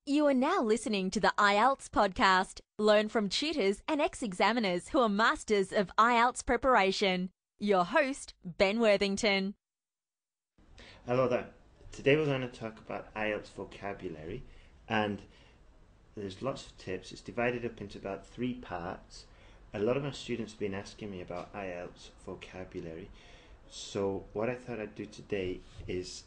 You are now listening to the IELTS podcast. Learn from tutors and ex-examiners who are masters of IELTS preparation. Your host, Ben Worthington. Hello there. Today we're going to talk about IELTS vocabulary, and there's lots of tips. It's divided up into about 3 parts. A lot of my students have been asking me about IELTS vocabulary, so what I thought I'd do today is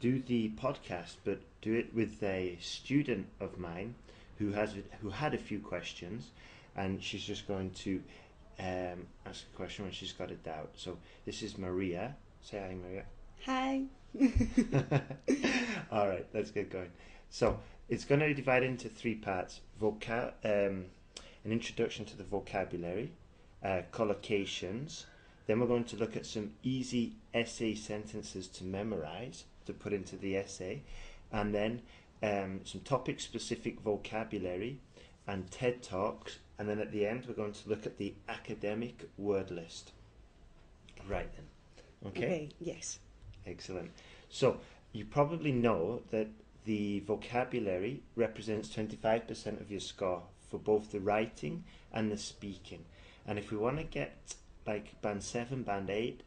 do the podcast, but do it with a student of mine who had a few questions, and she's just going to ask a question when she's got a doubt. So this is Maria. Say hi, Maria. Hi. All right, let's get going. So it's going to be divided into 3 parts: an introduction to the vocabulary, collocations. Then we're going to look at some easy essay sentences to memorize, to put into the essay, and then some topic-specific vocabulary and TED Talks, and then at the end we're going to look at the academic word list. Right then. Okay? Yes. Excellent. So you probably know that the vocabulary represents 25% of your score for both the writing and the speaking. And if we want to get like band 7, band 8,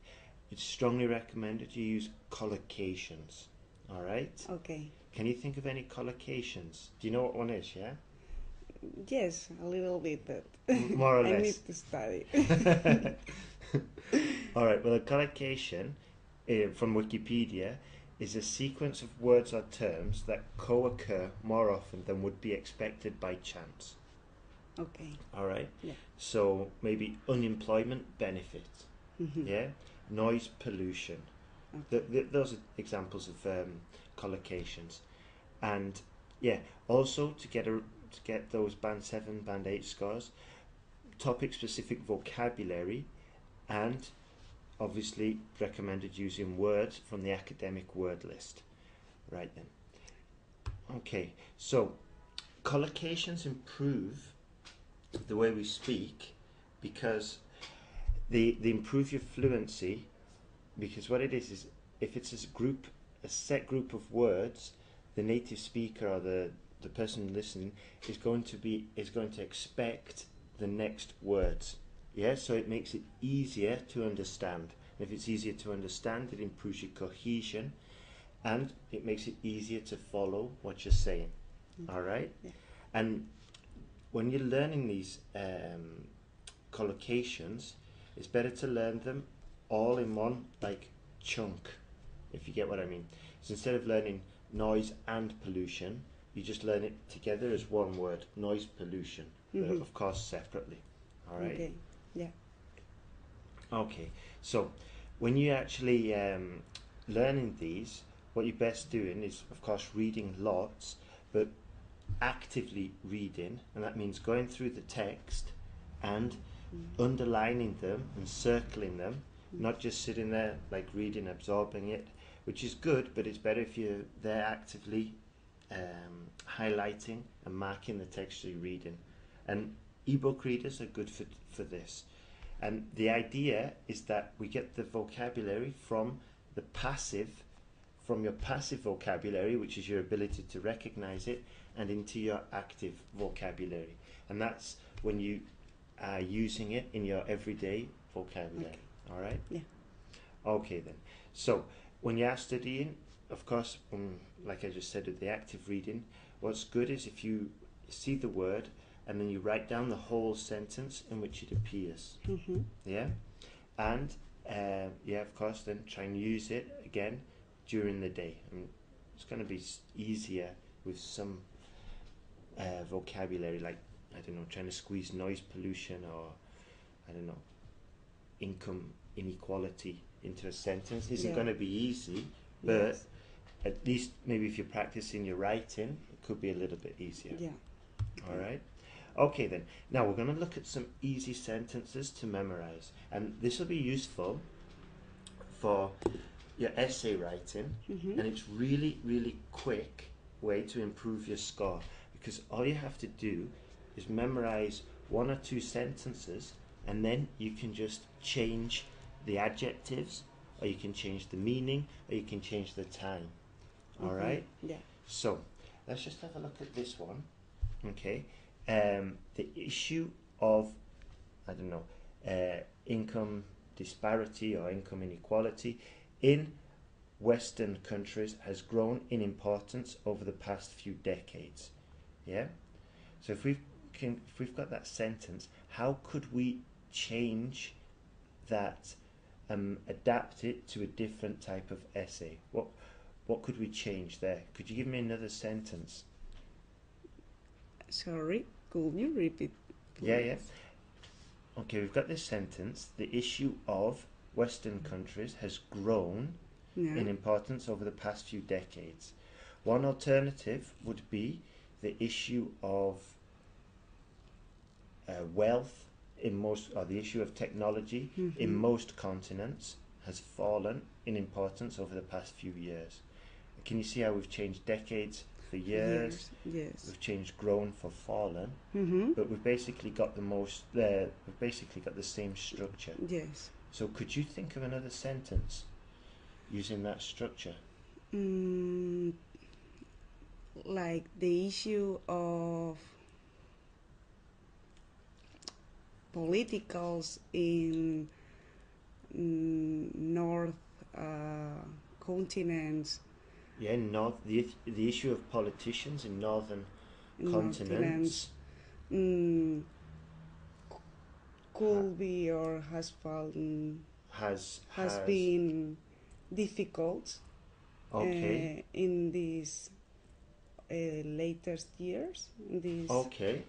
it's strongly recommended you use collocations. All right? Okay. Can you think of any collocations? Do you know what one is, yeah? Yes, a little bit, but more or I less. need to study. All right, well, a collocation from Wikipedia is a sequence of words or terms that co-occur more often than would be expected by chance. Okay. All right? Yeah. So maybe unemployment benefit, yeah? Noise pollution. Okay. Those are examples of collocations. And yeah, also to get those band 7, band 8 scores, topic-specific vocabulary, and obviously recommended using words from the academic word list. Right then. Okay, so collocations improve the way we speak because they improve your fluency, because what it is if it's a set group of words, the native speaker or the person listening is going to expect the next words. Yeah, so it makes it easier to understand. And if it's easier to understand, it improves your cohesion, and it makes it easier to follow what you're saying. All right? Yeah. And when you're learning these collocations, it's better to learn them all in one like chunk, if you get what I mean. So instead of learning noise and pollution, you just learn it together as one word, noise pollution, but of course separately. All right? Okay. Yeah. Okay, so when you're actually learning these, what you're best doing is, of course, reading lots, but actively reading, and that means going through the text and underlining them and circling them, not just sitting there like reading, absorbing it, which is good, but it's better if you're there actively highlighting and marking the text you're reading. And ebook readers are good for this. And the idea is that we get the vocabulary from your passive vocabulary, which is your ability to recognize it, and into your active vocabulary. And that's when you are using it in your everyday vocabulary. Okay. All right? Yeah. Okay then. So when you are studying, of course, like I just said with the active reading, what's good is if you see the word and then you write down the whole sentence in which it appears. Yeah? And of course, then try and use it again during the day. And it's going to be easier with some vocabulary, like, I don't know, trying to squeeze noise pollution, or, I don't know, income inequality into a sentence isn't going to be easy, but at least maybe if you're practicing your writing, it could be a little bit easier. Yeah. All right? Okay then, now we're going to look at some easy sentences to memorize, and this will be useful for your essay writing, and it's really, really quick way to improve your score, because all you have to do is memorize 1 or 2 sentences, and then you can just change the adjectives, or you can change the meaning, or you can change the time. All right? Yeah. So let's just have a look at this one. Okay, the issue of, I don't know, income disparity or income inequality in Western countries has grown in importance over the past few decades. Yeah. So if we've got that sentence, how could we change that, adapt it to a different type of essay? What could we change there? Could you give me another sentence? Sorry, could you repeat? Yeah. Okay, we've got this sentence. The issue of Western countries has grown in importance over the past few decades. One alternative would be the issue of wealth in most, or the issue of technology in most continents has fallen in importance over the past few years. Can you see how we've changed decades for years? Yes. We've changed grown for fallen, but we've basically got we've basically got the same structure. Yes. So could you think of another sentence using that structure? Like the issue of politicals in north continents. Yeah, the issue of politicians in northern continents. Could be or has fallen, has been difficult in these latest years. Okay,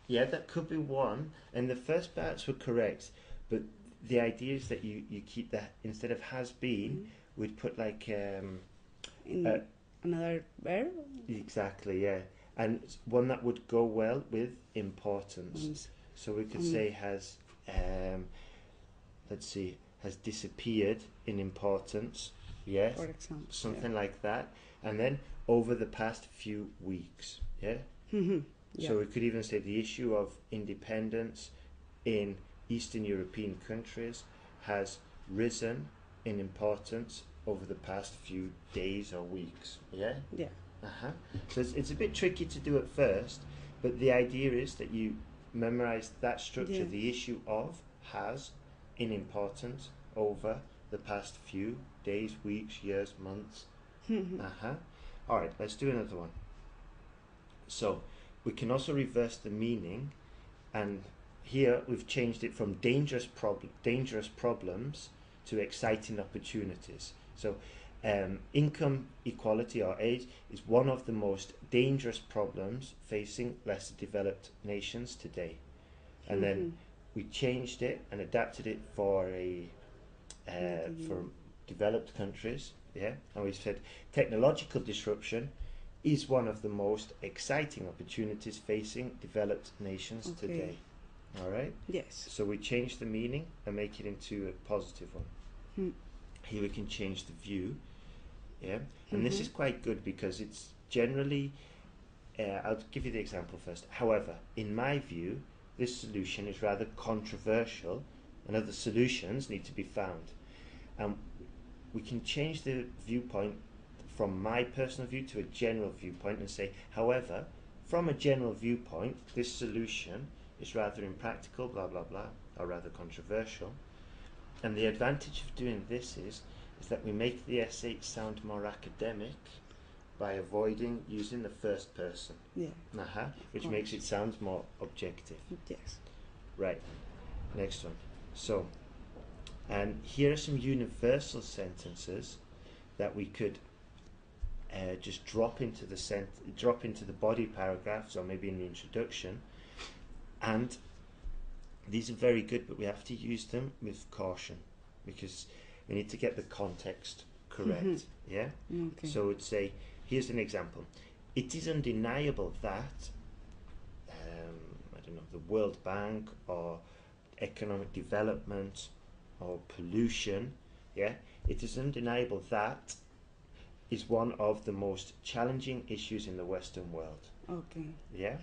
yeah, that could be one. And the first parts were correct, but the idea is that you keep that, instead of has been, we'd put like another verb. Exactly, yeah, and one that would go well with importance. So we could say has, let's see, has disappeared in importance. Yes, for example, something like that. And then over the past few weeks. Yeah. So we could even say the issue of independence in Eastern European countries has risen in importance over the past few days or weeks. Yeah. Yeah. So it's a bit tricky to do at first, but the idea is that you memorize that structure. Yes. The issue of has in importance over the past few days, weeks, years, months. All right, let's do another one. So we can also reverse the meaning, and here we've changed it from dangerous problems to exciting opportunities. So income equality or age is one of the most dangerous problems facing less developed nations today. And then we changed it and adapted it for for developed countries. Yeah, and we said technological disruption is one of the most exciting opportunities facing developed nations today. All right. Yes. So we change the meaning and make it into a positive one. Here we can change the view. Yeah, and this is quite good because it's generally. I'll give you the example first. However, in my view, this solution is rather controversial, and other solutions need to be found. We can change the viewpoint from my personal view to a general viewpoint and say, however, from a general viewpoint, this solution is rather impractical, blah, blah, blah, or rather controversial. And the advantage of doing this is that we make the essay sound more academic by avoiding using the first person. Yeah. Which makes it sound more objective. Yes. Right. Next one. So, and here are some universal sentences that we could just drop into the body paragraphs or maybe in the introduction, and these are very good, but we have to use them with caution because we need to get the context correct. Yeah. Okay. So it's say, here's an example. It is undeniable that I don't know, the World Bank or economic development or pollution, yeah, it is undeniable that is one of the most challenging issues in the Western world. Okay. Yeah.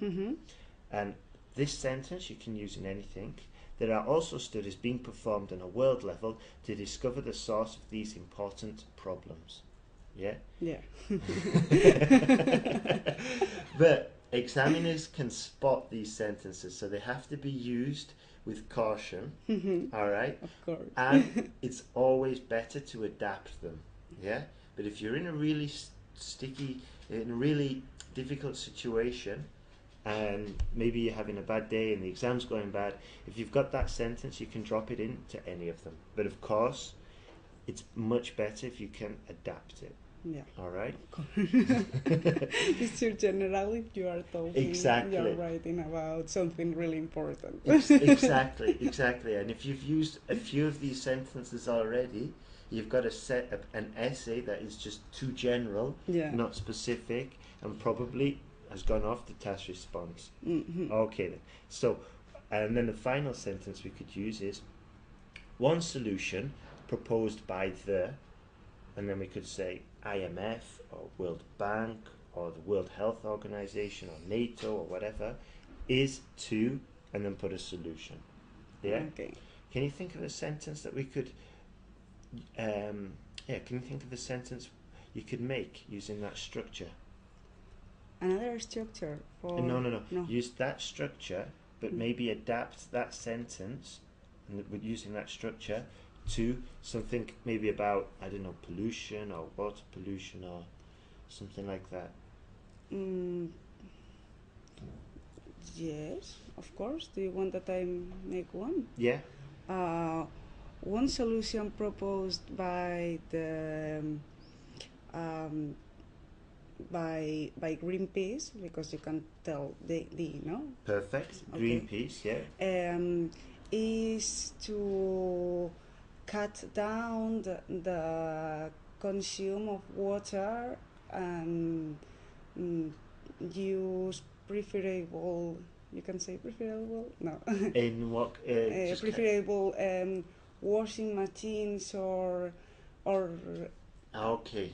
And this sentence you can use in anything. There are also studies being performed on a world level to discover the source of these important problems. Yeah. Yeah. But examiners can spot these sentences, so they have to be used with caution. All right. Of course. And it's always better to adapt them. Yeah. But if you're in a really sticky, in a really difficult situation, and maybe you're having a bad day and the exam's going bad, if you've got that sentence, you can drop it into any of them. But of course, it's much better if you can adapt it. Yeah. All right. It's your general if you are talking. Exactly. You're writing about something really important. Exactly. And if you've used a few of these sentences already, you've got to set up an essay that is just too general, not specific, and probably has gone off the task response. Okay then. So, and then the final sentence we could use is one solution proposed by the, and then we could say IMF or World Bank or the World Health Organization or NATO or whatever, is to, and then put a solution. Yeah? Okay. Can you think of a sentence that we could, can you think of a sentence you could make using that structure? Another structure for... No. Use that structure, but maybe adapt that sentence with using that structure to something maybe about, I don't know, pollution or water pollution or something like that. Yes, of course. Do you want that I make one? Yeah. One solution proposed by the by Greenpeace, because you can tell the no. Perfect. Okay. Greenpeace, yeah. Is to cut down the consume of water and use preferable. You can say preferable? No. In what? Preferable washing machines or. Okay.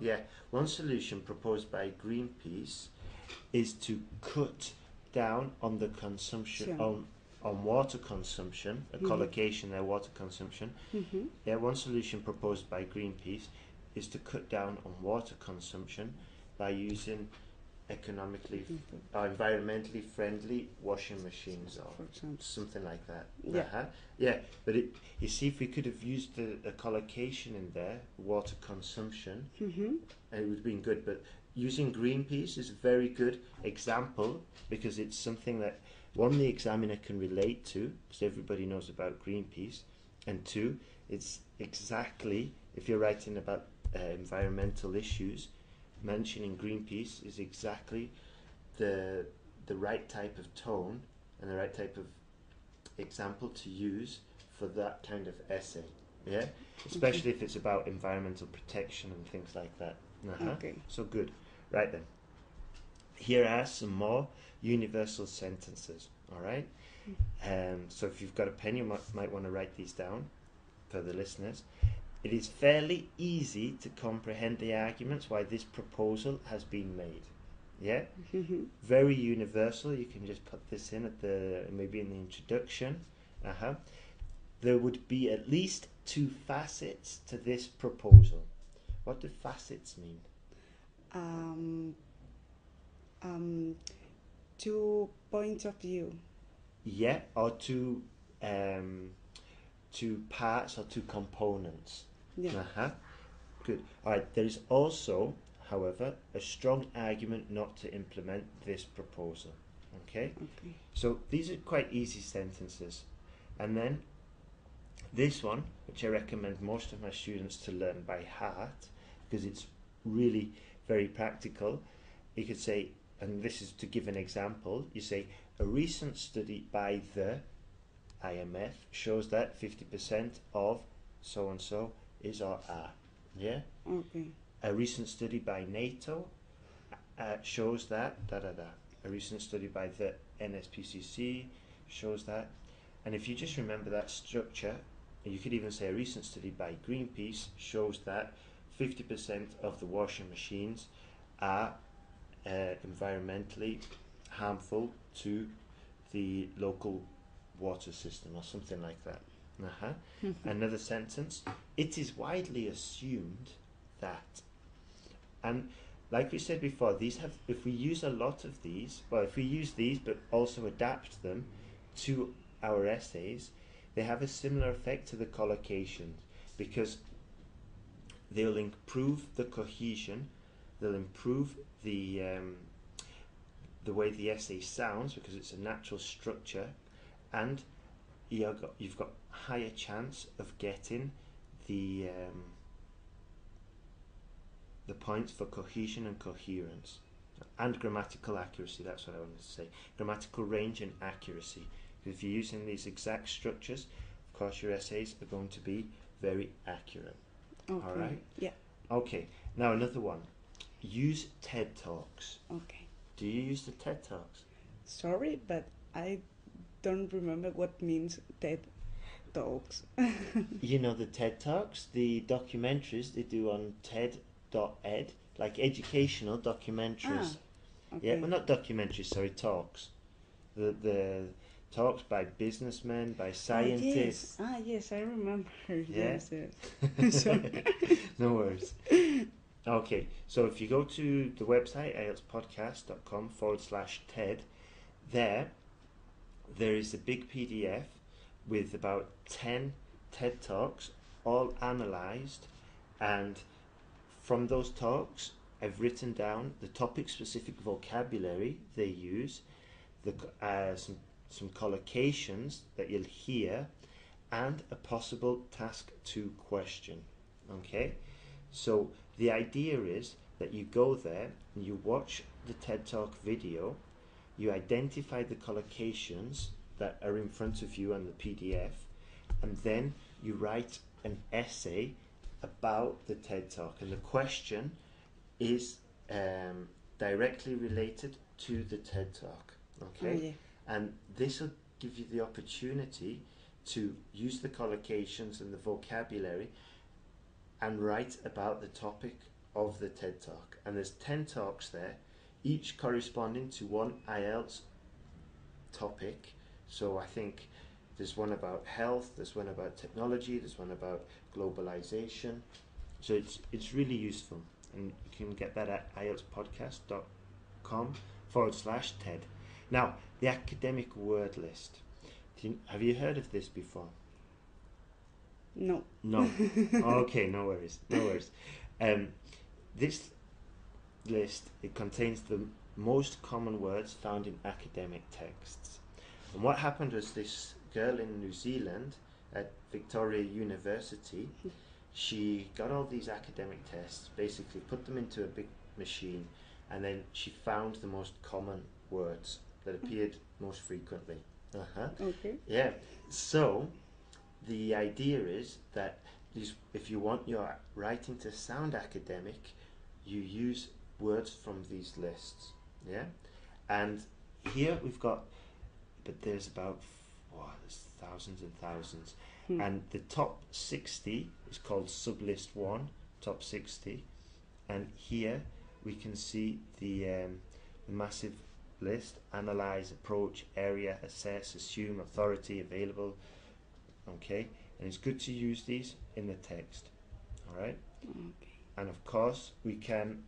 Yeah. One solution proposed by Greenpeace is to cut down on the consumption on water consumption, a collocation there, water consumption. Yeah. One solution proposed by Greenpeace is to cut down on water consumption by using economically or environmentally friendly washing machines or something like that. Yeah, but you see, if we could have used a collocation in there, water consumption, it would have been good. But using Greenpeace is a very good example because it's something that, one, the examiner can relate to because everybody knows about Greenpeace, and two, it's exactly, if you're writing about environmental issues, mentioning Greenpeace is exactly the right type of tone and the right type of example to use for that kind of essay. Yeah, especially if it's about environmental protection and things like that. Okay. So good. Right then. Here are some more universal sentences. All right. So if you've got a pen, you might want to write these down for the listeners. It is fairly easy to comprehend the arguments why this proposal has been made. Yeah? Very universal. You can just put this in at maybe in the introduction. There would be at least two facets to this proposal. What do facets mean? 2 points of view. Yeah, or two parts or two components. Yeah. Good. All right. There is also, however, a strong argument not to implement this proposal. Okay. So these are quite easy sentences, and then this one, which I recommend most of my students to learn by heart, because it's really very practical. You could say, and this is to give an example. You say, a recent study by the IMF shows that 50% of so and so is or are. Yeah? Okay. A recent study by NATO shows that A recent study by the NSPCC shows that. And if you just remember that structure, you could even say a recent study by Greenpeace shows that 50% of the washing machines are environmentally harmful to the local water system or something like that. Another sentence, it is widely assumed that, and like we said before, these have, if we use a lot of these, well, if we use these but also adapt them to our essays, they have a similar effect to the collocations, because they'll improve the cohesion, they'll improve the way the essay sounds, because it's a natural structure, and you've got higher chance of getting the points for cohesion and coherence, and grammatical accuracy. That's what I wanted to say. Grammatical range and accuracy. If you're using these exact structures, of course your essays are going to be very accurate. Okay. All right? Yeah. Okay. Now another one. Use TED Talks. Okay. Do you use the TED Talks? Sorry, but I don't remember what means TED Talks. You know the TED Talks, the documentaries they do on TED.ed, like educational documentaries. Okay. Yeah, well, not documentaries, sorry, talks. The talks by businessmen, by scientists. Yes, I remember. Yeah? Yes. Sorry. No worries. Okay, so if you go to the website, IELTSPodcast.com /TED, there is a big PDF with about 10 TED Talks, all analysed, and from those talks, I've written down the topic-specific vocabulary they use, some collocations that you'll hear, and a possible task 2 question. Okay, so the idea is that you go there and you watch the TED Talk video, you identify the collocations that are in front of you on the PDF, and then you write an essay about the TED Talk, and the question is directly related to the TED Talk. Okay, Yeah. and this will give you the opportunity to use the collocations and the vocabulary and write about the topic of the TED Talk. And there's 10 talks there, each corresponding to one IELTS topic. So I think there's one about health, there's one about technology, there's one about globalization. So it's really useful, and you can get that at IELTSPodcast.com /TED. Now, the academic word list. Have you heard of this before? No. No. Okay, no worries. This list, it contains the most common words found in academic texts. And what happened was, this girl in New Zealand at Victoria University, she got all these academic tests, basically put them into a big machine, and then she found the most common words that appeared most frequently. Okay. Yeah. So the idea is that if you want your writing to sound academic, you use words from these lists. Yeah. And here we've got, but there's about there's thousands and thousands. And the top 60 is called sublist 1, top 60. And here we can see the massive list: analyze, approach, area, assess, assume, authority, available. Okay, and it's good to use these in the text. All right. Okay. And of course we can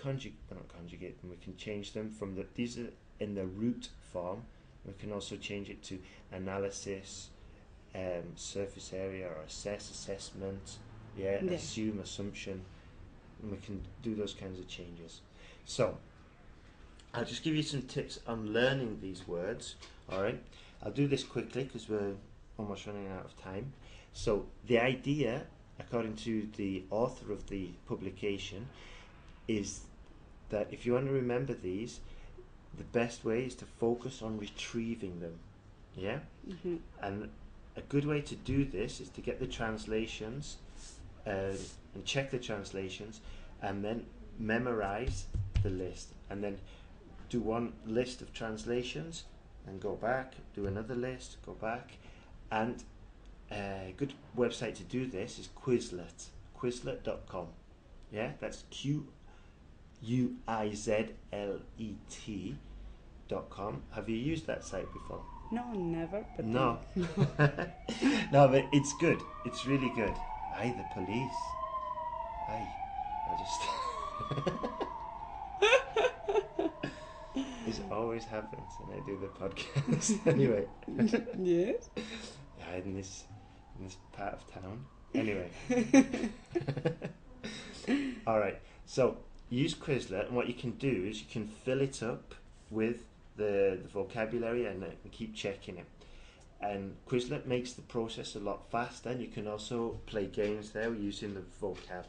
conjugate them. We can change them from these are in the root form. We can also change it to analysis, surface area, or assess, assessment, assume, assumption, and we can do those kinds of changes. So I'll just give you some tips on learning these words. All right, I'll do this quickly because we're almost running out of time. So the idea, according to the author of the publication, is that if you want to remember these, the best way is to focus on retrieving them. Yeah. Mm-hmm. And a good way to do this is to get the translations and check the translations, and then memorize the list, and then do one list of translations and go back, do another list, go back. And a good website to do this is Quizlet, Quizlet.com. Yeah, that's QUIZLET.com. Have you used that site before? No, never. But No. No, but it's good. It's really good. Aye, the police. Aye. I just This always happens when I do the podcast. Anyway. Yes. Yeah, in this part of town. Anyway. All right. So use Quizlet, and what you can do is you can fill it up with the vocabulary and keep checking it. And Quizlet makes the process a lot faster, and you can also play games there using the vocab.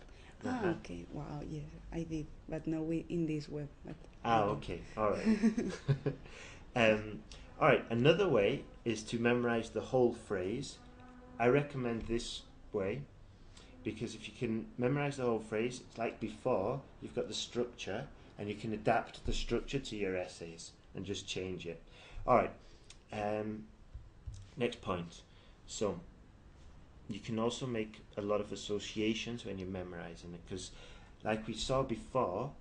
Ah, okay. Wow, yes, I did, but no, in this web. But Okay. All right. All right. Another way is to memorize the whole phrase. I recommend this way because if you can memorize the whole phrase, it's like before, you've got the structure, and you can adapt the structure to your essays and just change it. All right. Next point. So you can also make a lot of associations when you're memorizing it, because like we saw before,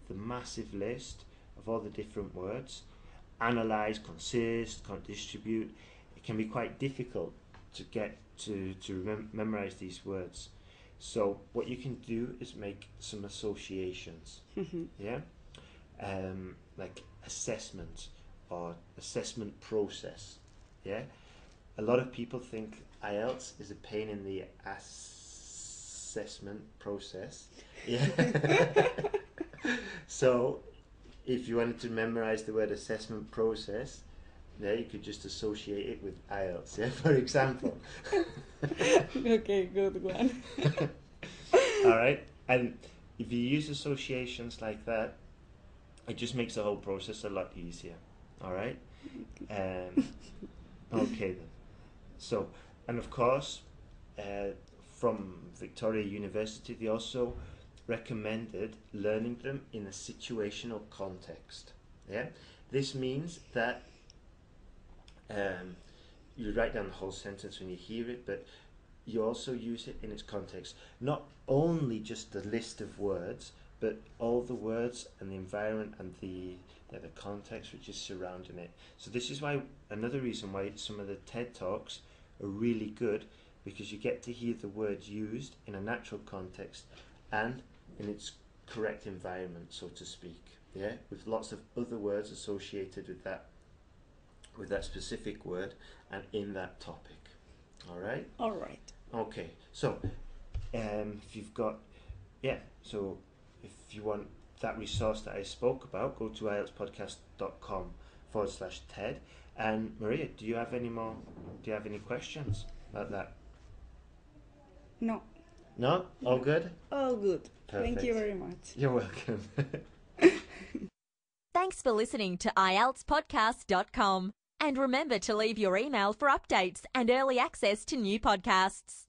the massive list of all the different words, analyze, consist, distribute, it can be quite difficult to get to memorize these words. So what you can do is make some associations. Yeah, like assessment or assessment process. Yeah, a lot of people think IELTS is a pain in the assessment process. Yeah. So if you wanted to memorize the word assessment process, yeah, you could just associate it with IELTS, yeah, for example. Okay, good one. All right, and if you use associations like that, it just makes the whole process a lot easier. All right. Okay then. So, and of course, from Victoria University, they also recommended learning them in a situational context. Yeah, this means that you write down the whole sentence when you hear it, but you also use it in its context. Not only just the list of words, but all the words and the environment and the context which is surrounding it. So this is why, another reason why some of the TED Talks are really good, because you get to hear the words used in a natural context and in its correct environment, so to speak. Yeah, with lots of other words associated with that specific word and in that topic. All right. All right. Okay. So, if you've got, so if you want that resource that I spoke about, go to IELTSPodcast.com/TED. And Maria, do you have any questions about that? No. No? All good? All good. Perfect. Thank you very much. You're welcome. Thanks for listening to IELTSPodcast.com. And remember to leave your email for updates and early access to new podcasts.